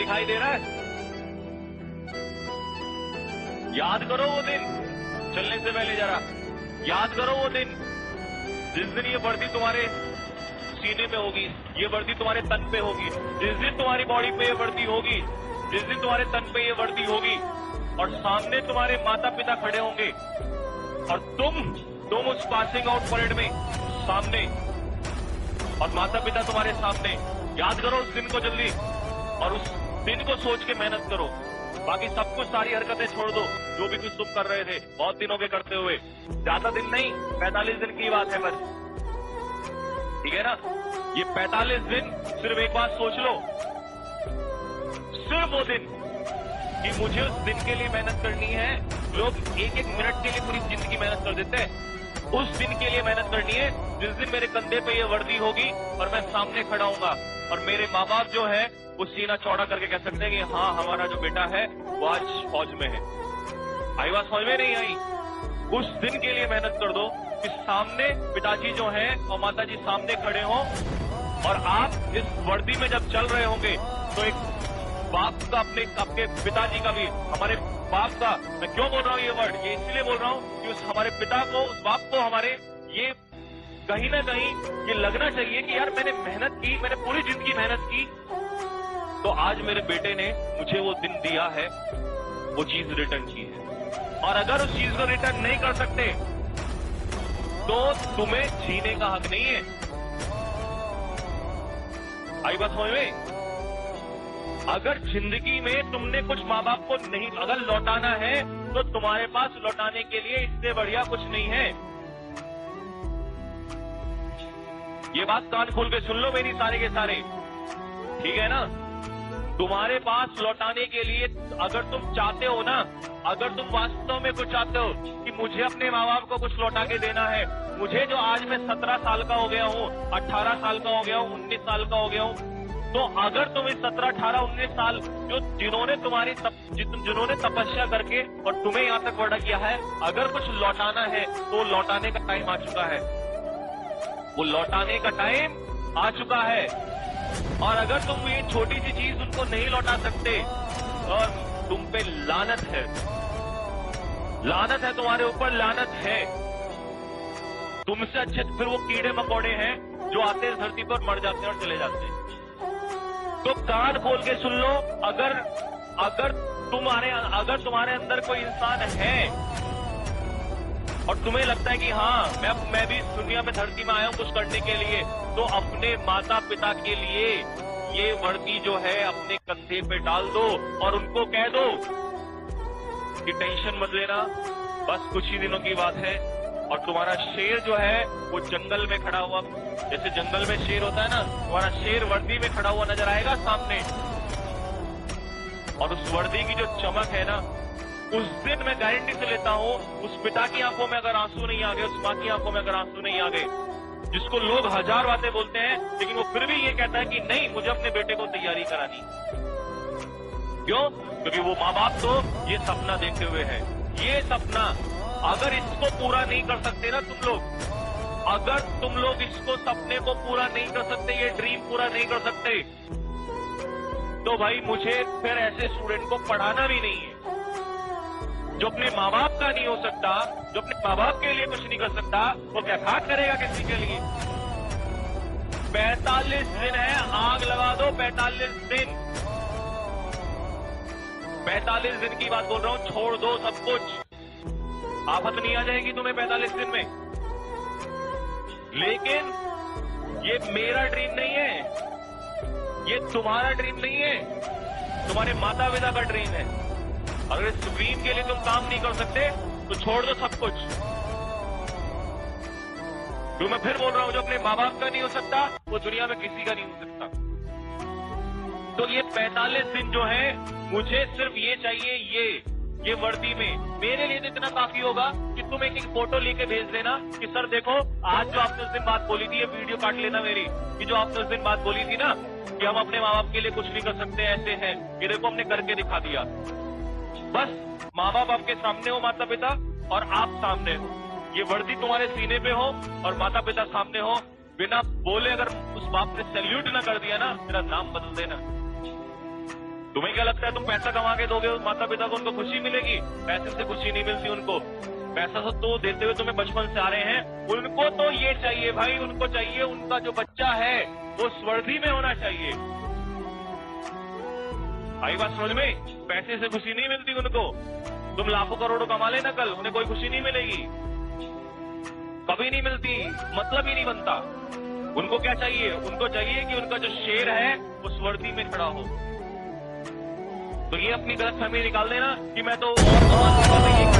दिखाई दे रहा है? याद करो वो दिन, चलने से पहले जरा याद करो वो दिन जिस दिन ये वर्दी तुम्हारे सीने में होगी, ये वर्दी तुम्हारे तन पे होगी, जिस दिन तुम्हारी बॉडी पे ये वर्दी होगी, जिस दिन तुम्हारे तन पे ये वर्दी होगी और सामने तुम्हारे माता पिता खड़े होंगे और तुम उस पासिंग आउट परेड में सामने और माता पिता तुम्हारे सामने। याद करो उस दिन को जल्दी और उस दिन को सोच के मेहनत करो। बाकी सब कुछ, सारी हरकतें छोड़ दो जो भी कुछ तुम कर रहे थे बहुत दिनों के करते हुए। ज्यादा दिन नहीं, 45 दिन की बात है बस, ठीक है ना? ये 45 दिन सिर्फ एक बात सोच लो, सिर्फ वो दिन कि मुझे उस दिन के लिए मेहनत करनी है। लोग एक एक मिनट के लिए पूरी जिंदगी मेहनत कर देते हैं। उस दिन के लिए मेहनत करनी है जिस दिन मेरे कंधे पे ये वर्दी होगी और मैं सामने खड़ा हूंगा और मेरे माँ बाप जो है वो सीना चौड़ा करके कह सकते हैं कि हाँ, हमारा जो बेटा है वो आज फौज में है। आई बात समझ में नहीं आई? उस दिन के लिए मेहनत कर दो कि सामने पिताजी जो हैं और माताजी सामने खड़े हों और आप इस वर्दी में जब चल रहे होंगे तो एक बाप का, आपके पिताजी का भी, हमारे बाप का, मैं क्यों बोल रहा हूँ ये वर्ड, ये इसलिए बोल रहा हूँ कि उस हमारे पिता को, उस बाप को हमारे ये कहीं ना कहीं ये लगना चाहिए कि यार मैंने मेहनत की, मैंने पूरी जिंदगी मेहनत की, तो आज मेरे बेटे ने मुझे वो दिन दिया है, वो चीज रिटर्न की है। और अगर उस चीज को रिटर्न नहीं कर सकते तो तुम्हें जीने का हक नहीं है। आई बात समझ में? अगर जिंदगी में तुमने कुछ माँ बाप को नहीं अगर लौटाना है तो तुम्हारे पास लौटाने के लिए इससे बढ़िया कुछ नहीं है। ये बात कान खोल के सुन लो मेरी सारे के सारे, ठीक है ना? तुम्हारे पास लौटाने के लिए अगर तुम चाहते हो ना, अगर तुम वास्तव में कुछ चाहते हो कि मुझे अपने माँ बाप को कुछ लौटा के देना है, मुझे जो आज मैं 17 साल का हो गया हूँ, 18 साल का हो गया हूँ, 19 साल का हो गया हूँ, तो अगर तुम इस 17, 18, 19 साल जिन्होंने तपस्या करके और तुम्हें यहाँ तक बड़ा किया है, अगर कुछ लौटाना है तो लौटाने का टाइम आ चुका है। वो लौटाने का टाइम आ चुका है। और अगर तुम ये छोटी सी चीज उनको नहीं लौटा सकते और तुम पे लानत है, लानत है तुम्हारे ऊपर, लानत है। तुमसे अच्छे तो फिर वो कीड़े मकोड़े हैं जो आते हैं धरती पर, मर जाते हैं और चले जाते हैं। तो कान खोल के सुन लो, अगर तुम्हारे अंदर कोई इंसान है और तुम्हें लगता है कि हाँ मैं भी इस दुनिया में धरती में आया हूं कुछ करने के लिए, तो अपने माता पिता के लिए ये वर्दी जो है अपने कंधे पे डाल दो और उनको कह दो कि टेंशन मत लेना, बस कुछ ही दिनों की बात है और तुम्हारा शेर जो है वो जंगल में खड़ा हुआ, जैसे जंगल में शेर होता है ना, तुम्हारा शेर वर्दी में खड़ा हुआ नजर आएगा सामने। और उस वर्दी की जो चमक है ना, उस दिन मैं गारंटी से लेता हूं उस पिता की आंखों में अगर आंसू नहीं आ गए, उस मां की आंखों में अगर आंसू नहीं आ गए, जिसको लोग हजार बातें बोलते हैं लेकिन वो फिर भी ये कहता है कि नहीं, मुझे अपने बेटे को तैयारी करानी। क्यों? क्योंकि वो माँ बाप तो ये सपना देखते हुए है। ये सपना अगर इसको पूरा नहीं कर सकते ना तुम लोग, अगर तुम लोग इसको सपने को पूरा नहीं कर सकते, ये ड्रीम पूरा नहीं कर सकते, तो भाई मुझे फिर ऐसे स्टूडेंट को पढ़ाना भी नहीं है। जो अपने माँ बाप का नहीं हो सकता, जो अपने माँ बाप के लिए कुछ नहीं कर सकता, वो क्या खाक करेगा किसी के लिए? 45 दिन है, आग लगा दो 45 दिन। 45 दिन की बात बोल रहा हूं, छोड़ दो सब कुछ, आफत नहीं आ जाएगी तुम्हें 45 दिन में। लेकिन ये मेरा ड्रीम नहीं है, ये तुम्हारा ड्रीम नहीं है, तुम्हारे माता पिता का ड्रीम है। अगर इस ड्रीम के लिए तुम काम नहीं कर सकते तो छोड़ दो सब कुछ। तो मैं फिर बोल रहा हूं, जो अपने माँ बाप का नहीं हो सकता वो दुनिया में किसी का नहीं हो सकता। तो ये 45 दिन जो है, मुझे सिर्फ ये चाहिए, ये वर्दी में मेरे लिए तो इतना काफी होगा कि तुम एक फोटो लेके भेज देना कि सर देखो आज जो आपने उस दिन बात बोली थी, ये वीडियो काट लेना मेरी, कि जो आपने उस दिन बात बोली थी ना कि हम अपने माँ बाप के लिए कुछ नहीं कर सकते, ऐसे हैं, ये देखो हमने करके दिखा दिया। बस माँ बाप आपके सामने हो, माता पिता, और आप सामने हो, ये वर्दी तुम्हारे सीने पे हो और माता पिता सामने हो, बिना बोले अगर उस बाप ने सैल्यूट ना कर दिया ना, मेरा नाम बदल देना। तुम्हें क्या लगता है तुम पैसा कमा के दोगे माता पिता को, उनको खुशी मिलेगी? पैसे से खुशी नहीं मिलती उनको। पैसा तो देते हुए तुम्हें बचपन से आ रहे हैं, उनको तो ये चाहिए भाई, उनको चाहिए उनका जो बच्चा है वो स्वर्धी में होना चाहिए। आई बात समझ में? पैसे से खुशी नहीं मिलती उनको। तुम लाखों करोड़ों कमा लेना कल, उन्हें कोई खुशी नहीं मिलेगी, कभी नहीं मिलती, मतलब ही नहीं बनता। उनको क्या चाहिए? उनको चाहिए कि उनका जो शेर है वो स्वर्धी में खड़ा हो। तो ये अपनी गलतफहमी निकाल देना कि मैं तो और